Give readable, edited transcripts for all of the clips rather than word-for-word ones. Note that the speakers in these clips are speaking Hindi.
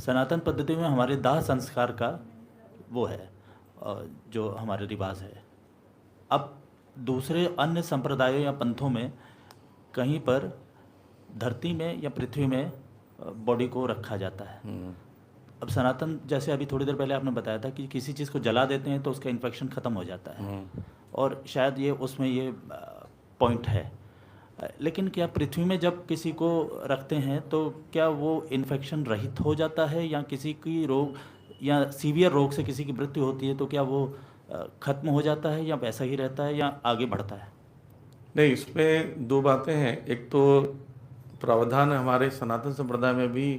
सनातन पद्धति में हमारे दाह संस्कार का वो है जो हमारे रिवाज है। अब दूसरे अन्य संप्रदायों या पंथों में कहीं पर धरती में या पृथ्वी में बॉडी को रखा जाता है। अब सनातन, जैसे अभी थोड़ी देर पहले आपने बताया था कि किसी चीज़ को जला देते हैं तो उसका इन्फेक्शन ख़त्म हो जाता है, और शायद ये उसमें ये पॉइंट है। लेकिन क्या पृथ्वी में जब किसी को रखते हैं तो क्या वो इन्फेक्शन रहित हो जाता है, या किसी की रोग या सीवियर रोग से किसी की मृत्यु होती है तो क्या वो ख़त्म हो जाता है, या वैसा ही रहता है, या आगे बढ़ता है? नहीं, इसमें दो बातें हैं। एक तो प्रावधान हमारे सनातन संप्रदाय में भी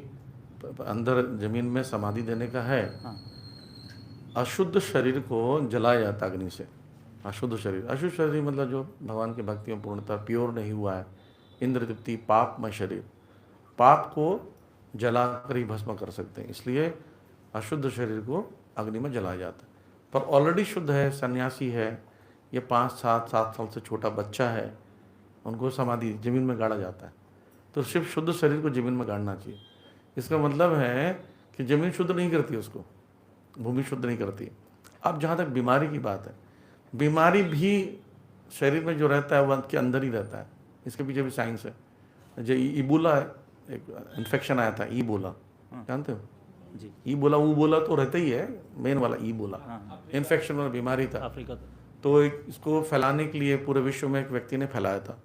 अंदर जमीन में समाधि देने का है। हाँ। अशुद्ध शरीर को जलाया जाता अग्नि से। अशुद्ध शरीर मतलब जो भगवान की भक्ति में पूर्णतः प्योर नहीं हुआ है, इंद्र तृप्ति पापमय शरीर, पाप को जलाकर ही भस्म कर सकते हैं, इसलिए अशुद्ध शरीर को अग्नि में जलाया जाता है। पर ऑलरेडी शुद्ध है, सन्यासी है, ये 5-7 साल से छोटा बच्चा है, उनको समाधि जमीन में गाड़ा जाता है। तो सिर्फ शुद्ध शरीर को जमीन में गाड़ना चाहिए। इसका मतलब है कि जमीन शुद्ध नहीं करती उसको, भूमि शुद्ध नहीं करती। अब जहाँ तक बीमारी की बात है, बीमारी भी शरीर में जो रहता है वो के अंदर ही रहता है, इसके पीछे भी साइंस है। जो इबोला है, एक इन्फेक्शन आया था इबोला, जानते हो जी। इबोला बोला तो रहता ही है, मेन वाला इबोला इन्फेक्शन वाला बीमारी था। अफ्रीका तो इसको फैलाने के लिए पूरे विश्व में एक व्यक्ति ने फैलाया था।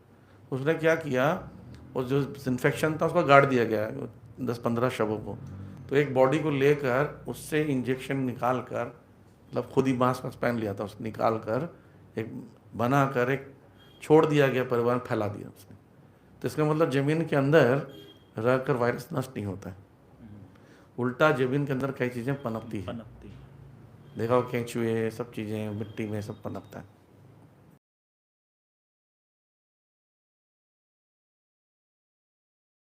उसने क्या किया, और जो इन्फेक्शन था उसको गाड़ दिया गया 10-15 शवों को। तो एक बॉडी को लेकर उससे इंजेक्शन निकाल कर, मतलब खुद ही मास्क पहन लिया था, उसने निकाल कर एक बना कर एक छोड़ दिया गया, परिवार में फैला दिया उसने। तो इसका मतलब जमीन के अंदर रहकर वायरस नष्ट नहीं होता है, उल्टा जमीन के अंदर कई चीज़ें पनपती है। देखा हो केंचुए, सब चीज़ें मिट्टी में सब पनपता है।